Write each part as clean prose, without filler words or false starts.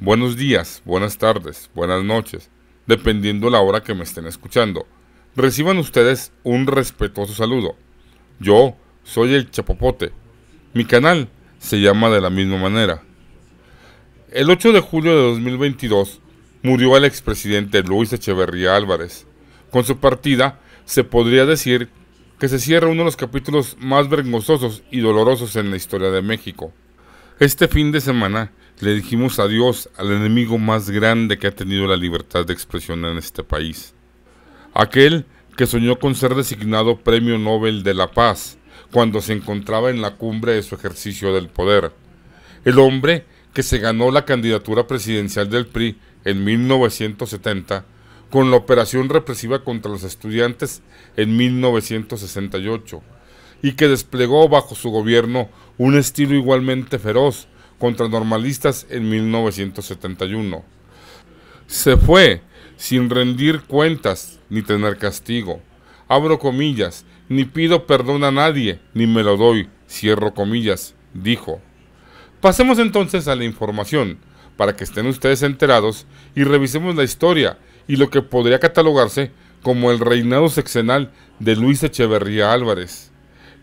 Buenos días, buenas tardes, buenas noches, dependiendo la hora que me estén escuchando. Reciban ustedes un respetuoso saludo. Yo soy el Chapopote. Mi canal se llama de la misma manera. El 8 de julio de 2022 murió el expresidente Luis Echeverría Álvarez. Con su partida se podría decir que se cierra uno de los capítulos más vergonzosos y dolorosos en la historia de México. Este fin de semana le dijimos adiós al enemigo más grande que ha tenido la libertad de expresión en este país. Aquel que soñó con ser designado Premio Nobel de la Paz cuando se encontraba en la cumbre de su ejercicio del poder. El hombre que se ganó la candidatura presidencial del PRI en 1970 con la operación represiva contra los estudiantes en 1968 y que desplegó bajo su gobierno un estilo igualmente feroz contra normalistas en 1971. Se fue sin rendir cuentas ni tener castigo. Abro comillas, ni pido perdón a nadie, ni me lo doy, cierro comillas, dijo. Pasemos entonces a la información, para que estén ustedes enterados y revisemos la historia y lo que podría catalogarse como el reinado sexenal de Luis Echeverría Álvarez,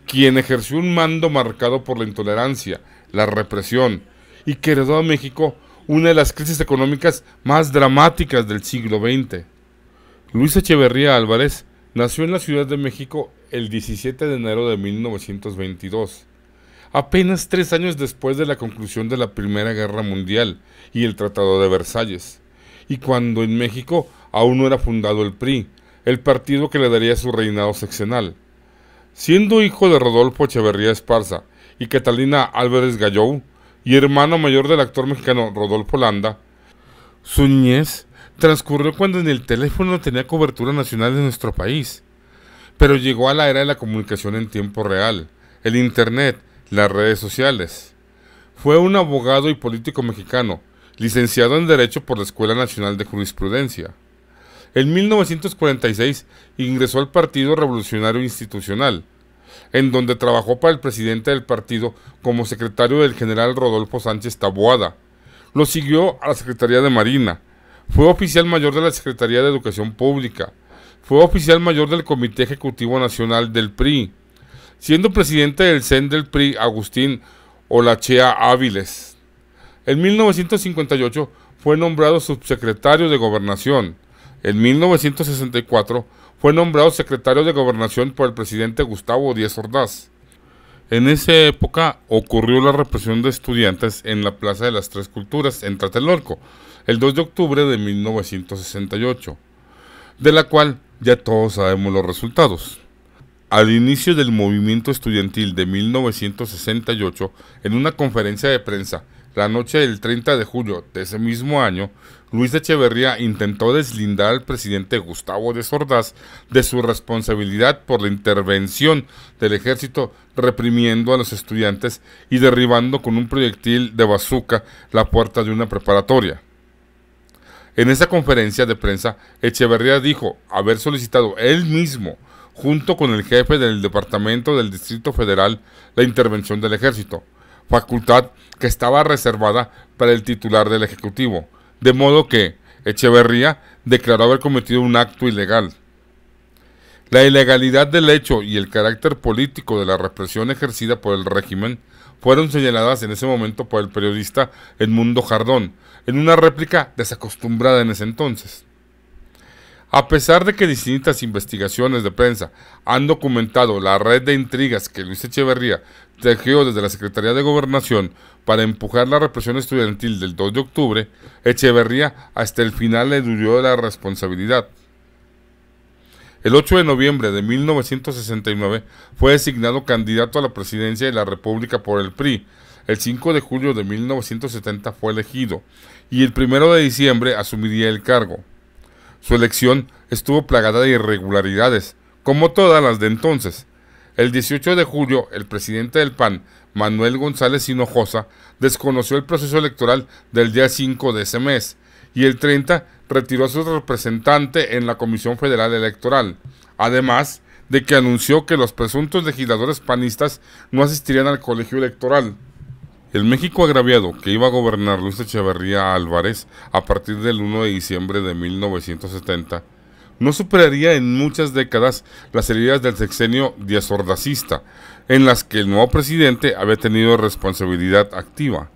quien ejerció un mando marcado por la intolerancia, la represión, y que heredó a México una de las crisis económicas más dramáticas del siglo XX. Luis Echeverría Álvarez nació en la Ciudad de México el 17 de enero de 1922, apenas 3 años después de la conclusión de la Primera Guerra Mundial y el Tratado de Versalles, y cuando en México aún no era fundado el PRI, el partido que le daría su reinado sexenal. Siendo hijo de Rodolfo Echeverría Esparza y Catalina Álvarez Gallou, y hermano mayor del actor mexicano Rodolfo Landa, su niñez transcurrió cuando en el teléfono tenía cobertura nacional de nuestro país. Pero llegó a la era de la comunicación en tiempo real, el internet, las redes sociales. Fue un abogado y político mexicano, licenciado en Derecho por la Escuela Nacional de Jurisprudencia. En 1946 ingresó al Partido Revolucionario Institucional, en donde trabajó para el presidente del partido como secretario del general Rodolfo Sánchez Taboada. Lo siguió a la Secretaría de Marina. Fue oficial mayor de la Secretaría de Educación Pública. Fue oficial mayor del Comité Ejecutivo Nacional del PRI, siendo presidente del CEN del PRI Agustín Olachea Áviles. En 1958 fue nombrado subsecretario de Gobernación. En 1964 fue nombrado secretario de Gobernación por el presidente Gustavo Díaz Ordaz. En esa época ocurrió la represión de estudiantes en la Plaza de las Tres Culturas en Tlatelolco, el 2 de octubre de 1968, de la cual ya todos sabemos los resultados. Al inicio del movimiento estudiantil de 1968, en una conferencia de prensa, la noche del 30 de julio de ese mismo año, Luis Echeverría intentó deslindar al presidente Gustavo Díaz Ordaz de su responsabilidad por la intervención del ejército reprimiendo a los estudiantes y derribando con un proyectil de bazooka la puerta de una preparatoria. En esa conferencia de prensa, Echeverría dijo haber solicitado él mismo, junto con el jefe del Departamento del Distrito Federal, la intervención del ejército, facultad que estaba reservada para el titular del Ejecutivo, de modo que Echeverría declaró haber cometido un acto ilegal. La ilegalidad del hecho y el carácter político de la represión ejercida por el régimen fueron señaladas en ese momento por el periodista Edmundo Jardón, en una réplica desacostumbrada en ese entonces. A pesar de que distintas investigaciones de prensa han documentado la red de intrigas que Luis Echeverría tejió desde la Secretaría de Gobernación para empujar la represión estudiantil del 2 de octubre, Echeverría hasta el final le dudó de la responsabilidad. El 8 de noviembre de 1969 fue designado candidato a la presidencia de la República por el PRI. El 5 de julio de 1970 fue elegido y el 1 de diciembre asumiría el cargo. Su elección estuvo plagada de irregularidades, como todas las de entonces. El 18 de julio, el presidente del PAN, Manuel González Hinojosa, desconoció el proceso electoral del día 5 de ese mes, y el 30 retiró a su representante en la Comisión Federal Electoral, además de que anunció que los presuntos legisladores panistas no asistirían al colegio electoral. El México agraviado que iba a gobernar Luis Echeverría Álvarez a partir del 1 de diciembre de 1970 no superaría en muchas décadas las heridas del sexenio díaz-ordazista, en las que el nuevo presidente había tenido responsabilidad activa.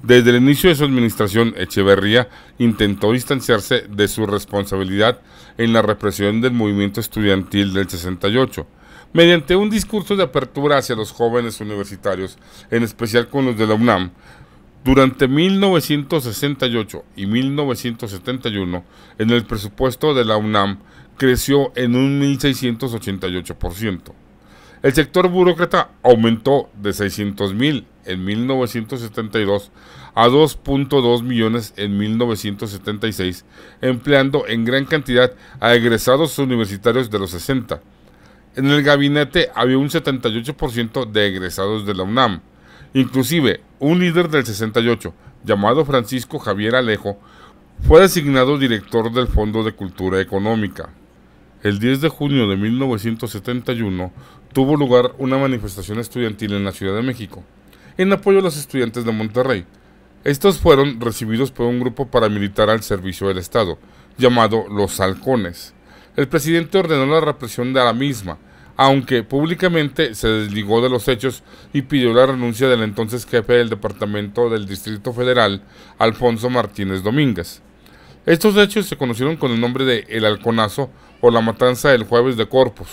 Desde el inicio de su administración, Echeverría intentó distanciarse de su responsabilidad en la represión del movimiento estudiantil del 68, mediante un discurso de apertura hacia los jóvenes universitarios, en especial con los de la UNAM. Durante 1968 y 1971, en el presupuesto de la UNAM creció en un 1.688%. El sector burócrata aumentó de 600,000 en 1972 a 2.2 millones en 1976, empleando en gran cantidad a egresados universitarios de los 60. En el gabinete había un 78% de egresados de la UNAM. Inclusive, un líder del 68, llamado Francisco Javier Alejo, fue designado director del Fondo de Cultura Económica. El 10 de junio de 1971 tuvo lugar una manifestación estudiantil en la Ciudad de México, en apoyo a los estudiantes de Monterrey. Estos fueron recibidos por un grupo paramilitar al servicio del Estado, llamado Los Halcones. El presidente ordenó la represión de la misma, aunque públicamente se desligó de los hechos y pidió la renuncia del entonces jefe del Departamento del Distrito Federal, Alfonso Martínez Domínguez. Estos hechos se conocieron con el nombre de El Halconazo o la Matanza del Jueves de Corpus.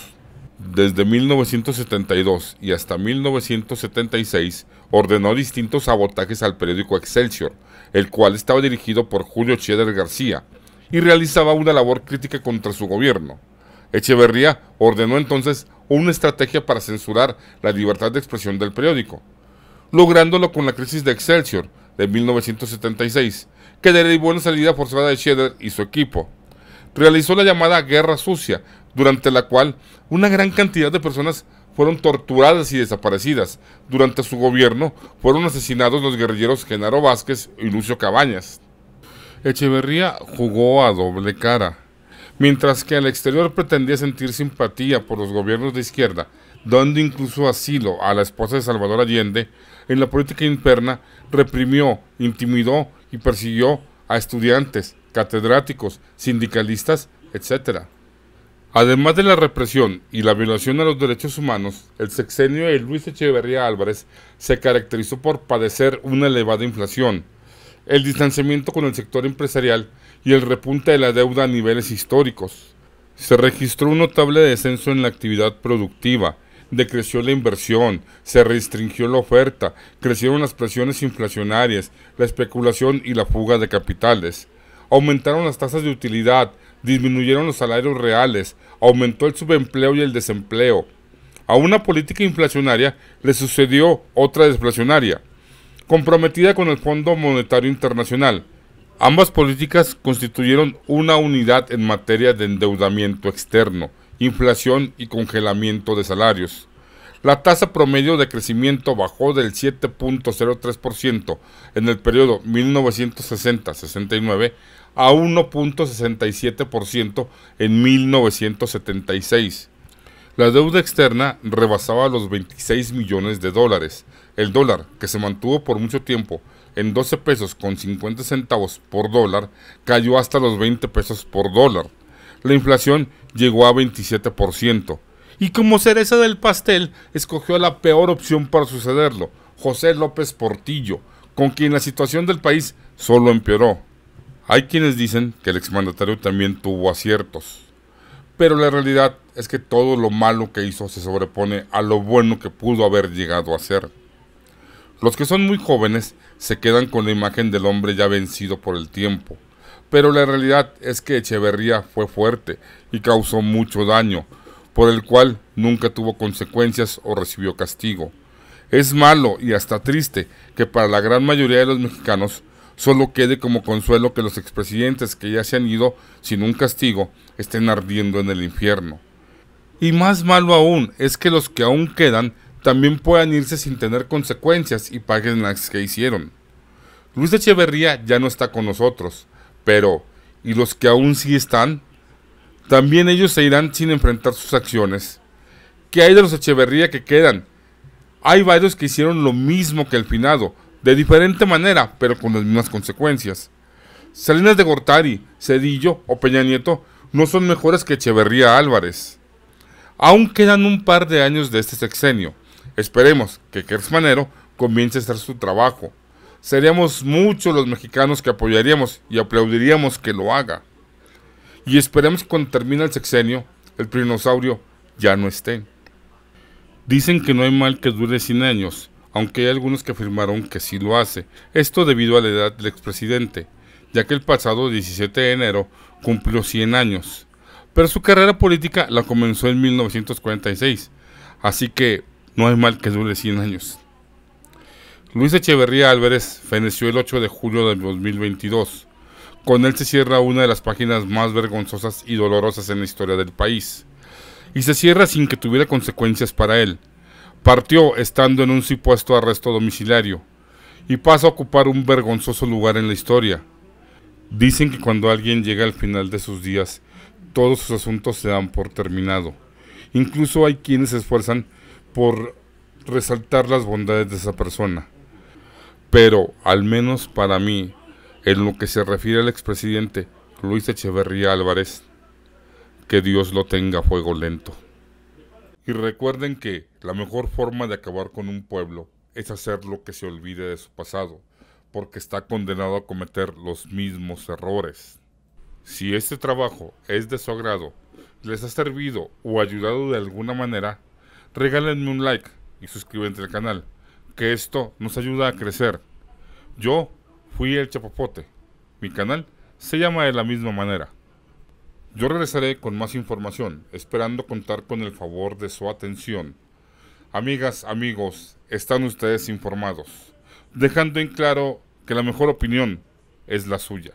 Desde 1972 y hasta 1976 ordenó distintos sabotajes al periódico Excelsior, el cual estaba dirigido por Julio Scherer García, y realizaba una labor crítica contra su gobierno. Echeverría ordenó entonces una estrategia para censurar la libertad de expresión del periódico, lográndolo con la crisis de Excelsior de 1976, que derivó en la salida forzada de Scherer y su equipo. Realizó la llamada Guerra Sucia, durante la cual una gran cantidad de personas fueron torturadas y desaparecidas. Durante su gobierno fueron asesinados los guerrilleros Genaro Vázquez y Lucio Cabañas. Echeverría jugó a doble cara. Mientras que al exterior pretendía sentir simpatía por los gobiernos de izquierda, dando incluso asilo a la esposa de Salvador Allende, en la política interna reprimió, intimidó y persiguió a estudiantes, catedráticos, sindicalistas, etc. Además de la represión y la violación a los derechos humanos, el sexenio de Luis Echeverría Álvarez se caracterizó por padecer una elevada inflación, el distanciamiento con el sector empresarial y el repunte de la deuda a niveles históricos. Se registró un notable descenso en la actividad productiva, decreció la inversión, se restringió la oferta, crecieron las presiones inflacionarias, la especulación y la fuga de capitales. Aumentaron las tasas de utilidad, disminuyeron los salarios reales, aumentó el subempleo y el desempleo. A una política inflacionaria le sucedió otra deflacionaria, comprometida con el Fondo Monetario Internacional. Ambas políticas constituyeron una unidad en materia de endeudamiento externo, inflación y congelamiento de salarios. La tasa promedio de crecimiento bajó del 7.03% en el periodo 1960-69 a 1.67% en 1976. La deuda externa rebasaba los 26 millones de dólares. El dólar, que se mantuvo por mucho tiempo en 12 pesos con 50 centavos por dólar, cayó hasta los 20 pesos por dólar. La inflación llegó a 27%. Y como cereza del pastel, escogió la peor opción para sucederlo, José López Portillo, con quien la situación del país solo empeoró. Hay quienes dicen que el exmandatario también tuvo aciertos, pero la realidad es que todo lo malo que hizo se sobrepone a lo bueno que pudo haber llegado a ser. Los que son muy jóvenes se quedan con la imagen del hombre ya vencido por el tiempo, pero la realidad es que Echeverría fue fuerte y causó mucho daño, por el cual nunca tuvo consecuencias o recibió castigo. Es malo y hasta triste que para la gran mayoría de los mexicanos solo quede como consuelo que los expresidentes que ya se han ido sin un castigo estén ardiendo en el infierno. Y más malo aún es que los que aún quedan también puedan irse sin tener consecuencias y paguen las que hicieron. Luis Echeverría ya no está con nosotros, pero ¿y los que aún sí están? También ellos se irán sin enfrentar sus acciones. ¿Qué hay de los Echeverría que quedan? Hay varios que hicieron lo mismo que el finado, de diferente manera, pero con las mismas consecuencias. Salinas de Gortari, Zedillo o Peña Nieto no son mejores que Echeverría Álvarez. Aún quedan un par de años de este sexenio. Esperemos que Gers Manero comience a hacer su trabajo. Seríamos muchos los mexicanos que apoyaríamos y aplaudiríamos que lo haga. Y esperemos que cuando termine el sexenio, el trinosaurio ya no esté. Dicen que no hay mal que dure 100 años, aunque hay algunos que afirmaron que sí lo hace. Esto debido a la edad del expresidente, ya que el pasado 17 de enero cumplió 100 años. Pero su carrera política la comenzó en 1946, así que no hay mal que dure 100 años. Luis Echeverría Álvarez feneció el 8 de julio de 2022. Con él se cierra una de las páginas más vergonzosas y dolorosas en la historia del país. Y se cierra sin que tuviera consecuencias para él. Partió estando en un supuesto arresto domiciliario y pasa a ocupar un vergonzoso lugar en la historia. Dicen que cuando alguien llega al final de sus días, todos sus asuntos se dan por terminado. Incluso hay quienes se esfuerzan por resaltar las bondades de esa persona. Pero, al menos para mí, en lo que se refiere al expresidente Luis Echeverría Álvarez, que Dios lo tenga a fuego lento. Y recuerden que la mejor forma de acabar con un pueblo es hacer lo que se olvide de su pasado, porque está condenado a cometer los mismos errores. Si este trabajo es de su agrado, les ha servido o ayudado de alguna manera, regálenme un like y suscríbanse al canal, que esto nos ayuda a crecer. Yo fui el Chapopote. Mi canal se llama de la misma manera. Yo regresaré con más información, esperando contar con el favor de su atención. Amigas, amigos, están ustedes informados, dejando en claro que la mejor opinión es la suya.